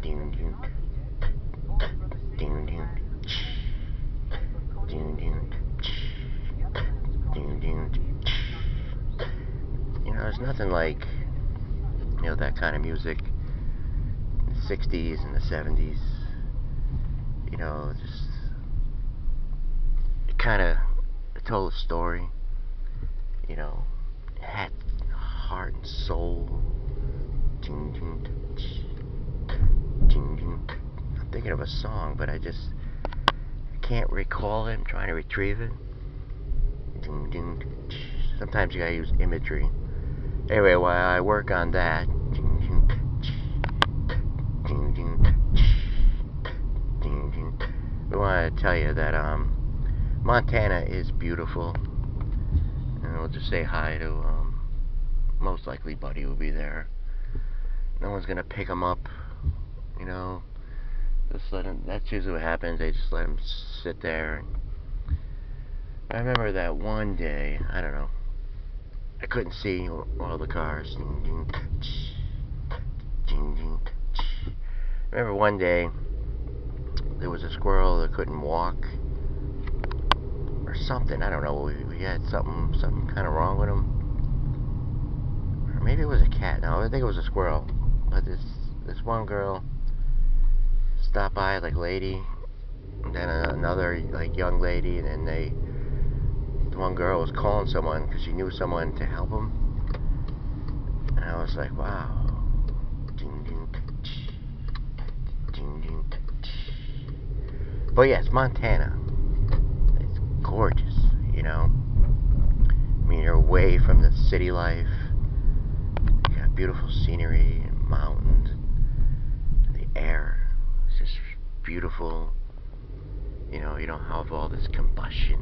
You know, there's nothing like, you know, that kind of music in the 60s and the 70s. You know, just, it kind of told a story. You know, it had heart and soul. I'm thinking of a song, but I can't recall it. I'm trying to retrieve it. Sometimes you gotta use imagery. Anyway, while I work on that, we want to tell you that Montana is beautiful, and we'll just say hi to most likely Buddy will be there. No one's gonna pick him up, you know. Just let him. That's usually what happens. They just let him sit there. I remember that one day. I don't know. I couldn't see all the cars. I remember one day there was a squirrel that couldn't walk or something. I don't know. We had something kind of wrong with him, or maybe it was a cat. No, I think it was a squirrel. But this one girl stopped by, like, lady, and then another, like, young lady, and then the one girl was calling someone because she knew someone to help him, and I was like, wow. But yes, Montana, it's gorgeous, you know. I mean, you're away from the city life. You got beautiful scenery and mountains. The air is just beautiful. You know, you don't have all this combustion,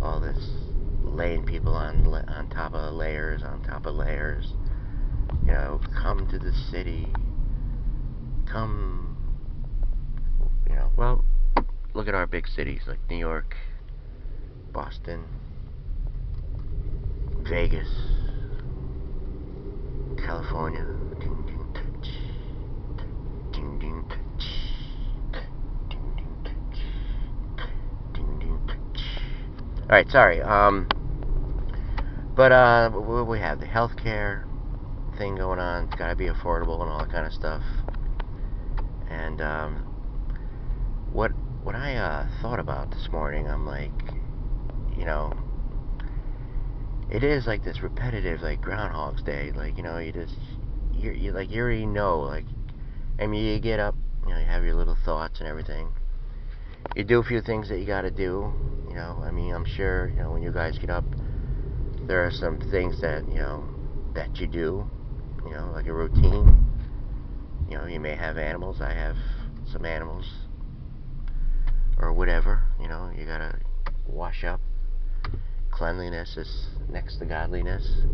all this laying people on top of layers on top of layers. You know, come to the city. Come. You know, well, look at our big cities like New York, Boston, Vegas, California. Alright, sorry. But we have the healthcare thing going on. It's gotta be affordable and all that kind of stuff. And what I thought about this morning, I'm like, you know, it is like this repetitive, like Groundhog's Day. Like, you know, you already know. Like, I mean, you get up, you know, you have your little thoughts and everything. You do a few things that you got to do. You know, I mean, I'm sure, you know, when you guys get up, there are some things that, you know, that you do. You know, like a routine. You know, you may have animals. I have some animals. Or whatever, you know, you gotta wash up. Cleanliness is next to godliness.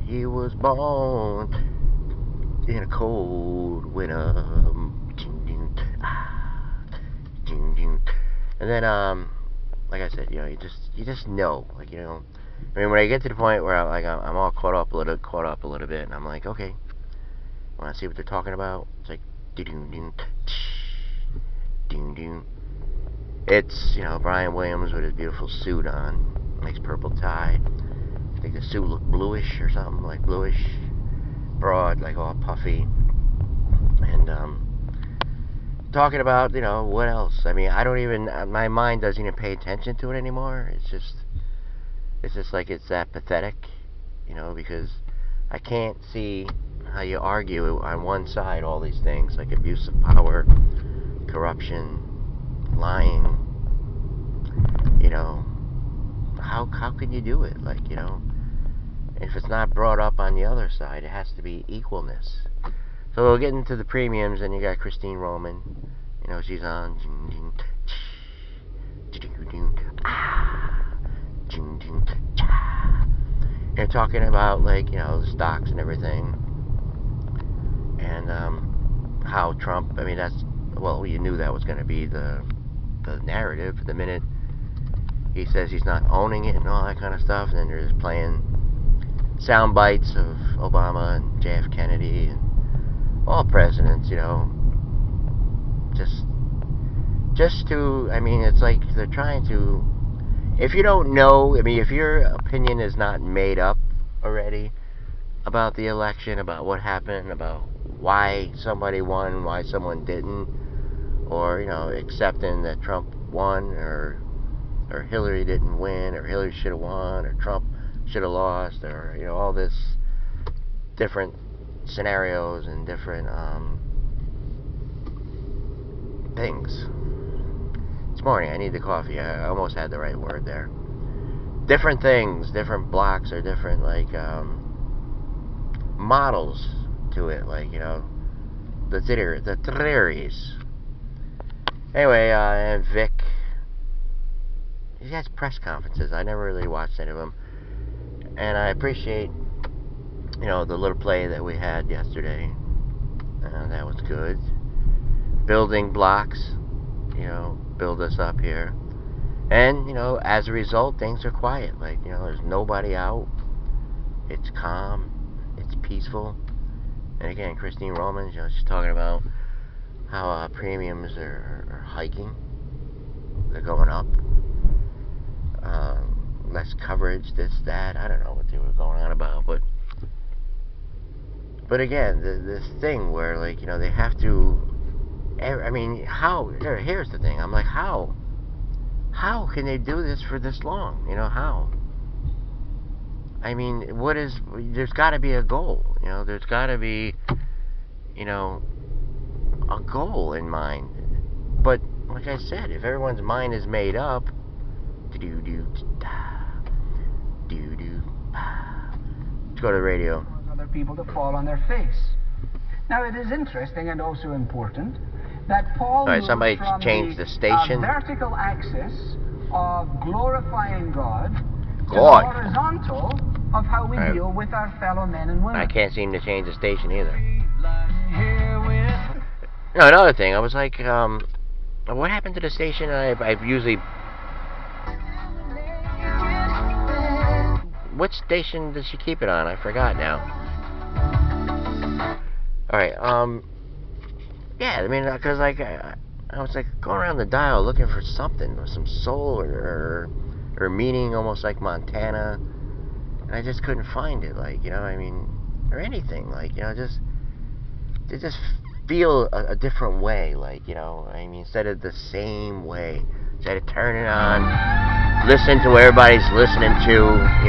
He was born in a cold winter. And then, like I said, you know, you just know, like, you know. I mean, when I get to the point where I'm all caught up a little bit, and I'm like, okay. Want to see what they're talking about? It's like, it's, you know, Brian Williams with his beautiful suit on, nice purple tie. I think the suit looked bluish or something, like bluish, broad, like all puffy. And talking about, you know, what else? I mean, I don't even, my mind doesn't even pay attention to it anymore. It's just like it's that pathetic, you know, because I can't see how you argue on one side all these things, like abuse of power, corruption, lying. You know, how can you do it? Like, you know, if it's not brought up on the other side, it has to be equalness. So we'll get into the premiums, and you got Christine Roman. You know, she's on. They're talking about, like, you know, the stocks and everything. And how Trump, I mean, that's, well, you knew that was going to be the narrative. The minute he says he's not owning it and all that kind of stuff, and then they're just playing sound bites of Obama and JF Kennedy and all presidents, just to, it's like they're trying to, if you don't know, if your opinion is not made up already about the election, about what happened, about why somebody won, why someone didn't, or, accepting that Trump won, or Hillary didn't win, or Hillary should have won, or Trump should have lost, or, all this different scenarios and different things. This morning, I need the coffee. I almost had the right word there. Different things, different blocks, or different, models to it, the theories. Anyway, and Vic, he has press conferences. I never really watched any of them. And I appreciate, the little play that we had yesterday. That was good. Building blocks, build us up here. And, as a result, things are quiet. There's nobody out. It's calm. It's peaceful. And again, Christine Romans, she's talking about how premiums are hiking. They're going up. Less coverage, this, that. I don't know what they were going on about, but again, this thing where, they have to, how, here's the thing, I'm like, how can they do this for this long, how? There's got to be a goal, there's got to be, a goal in mind, but, like I said, if everyone's mind is made up, let's go to the radio. Other people to fall on their face. Now it is interesting and also important that Paul All right, somebody changed the station. Vertical axis of glorifying God to the God. horizontal of how we deal with our fellow men and women. I can't seem to change the station either. Another thing, I was like, what happened to the station I've usually... What station does she keep it on? I forgot now. Alright, yeah, because, I was, going around the dial looking for something, some soul or meaning, almost like Montana, and I just couldn't find it, or anything, to just feel a different way, instead of the same way, instead of turning on, listen to what everybody's listening to,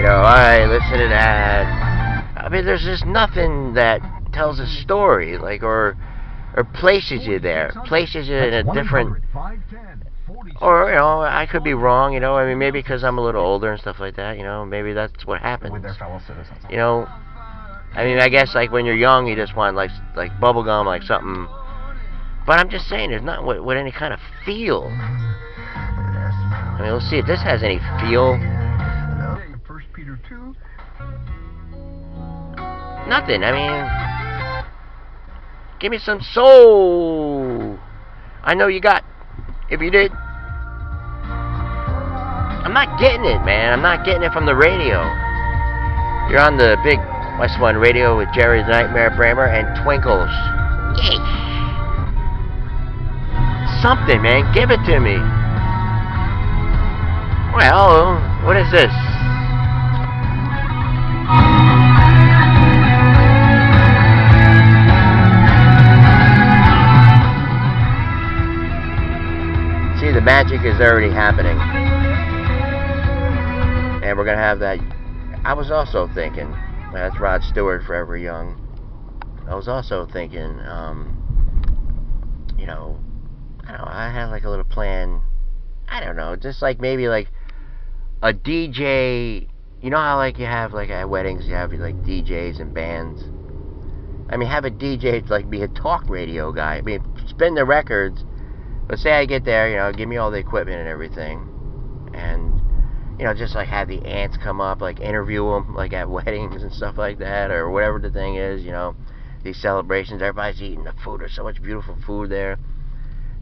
alright, listen to that. There's just nothing that tells a story, or places you there, places you in a different, or, I could be wrong, maybe because I'm a little older and stuff like that, maybe that's what happens. With their fellow citizens. I guess, when you're young, you just want, like bubble gum, something, but I'm just saying, there's not with any kind of feel. Let's see if this has any feel. 1 Peter 2. Nothing, give me some soul. I know you got, if you did. I'm not getting it, man. I'm not getting it from the radio. You're on the big West One radio with Jerry the Nightmare Bramer and Twinkles. Yay. Something, man. Give it to me. Well, what is this? See, the magic is already happening. And we're going to have that. I was also thinking, that's Rod Stewart, Forever Young. I was also thinking, I had a little plan. I don't know, just maybe a DJ. You know how you have at weddings you have DJs and bands. Have a DJ be a talk radio guy. Spin the records. But say I get there, give me all the equipment and everything, and just have the ants come up, interview them at weddings and stuff like that, or whatever the thing is. These celebrations, everybody's eating the food. There's so much beautiful food there.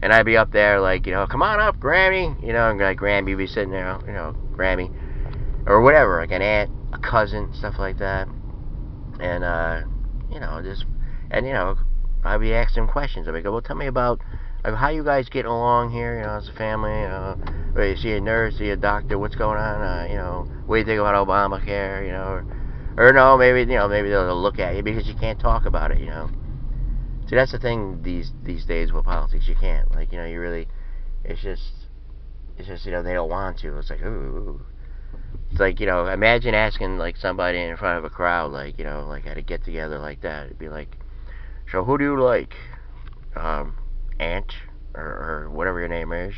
And I'd be up there come on up, Grammy. And Grammy would be sitting there, Grammy. Or whatever, an ant, a cousin, stuff like that. And you know, just and you know, I'd be asking them questions. I'd be go, well, tell me about like how you guys getting along here, you know, as a family. Where you see a nurse, see a doctor, what's going on? You know, what do you think about Obamacare? You know, or no, maybe you know, maybe they'll look at you because you can't talk about it. You know, see that's the thing these days with politics. You can't like you know, you really, it's just you know they don't want to. It's like ooh. It's like, you know, imagine asking, like, somebody in front of a crowd, like, you know, like, at a get-together like that. It'd be like, so who do you like? Aunt? Or whatever your name is.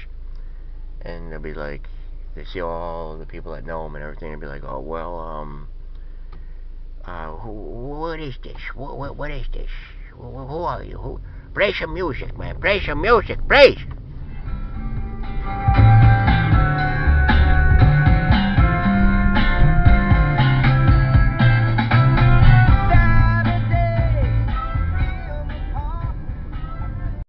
And they'll be like, they see all the people that know him and everything, and be like, oh, well, what is this? What is this? Who are you? Play some music, man. Play some music, please!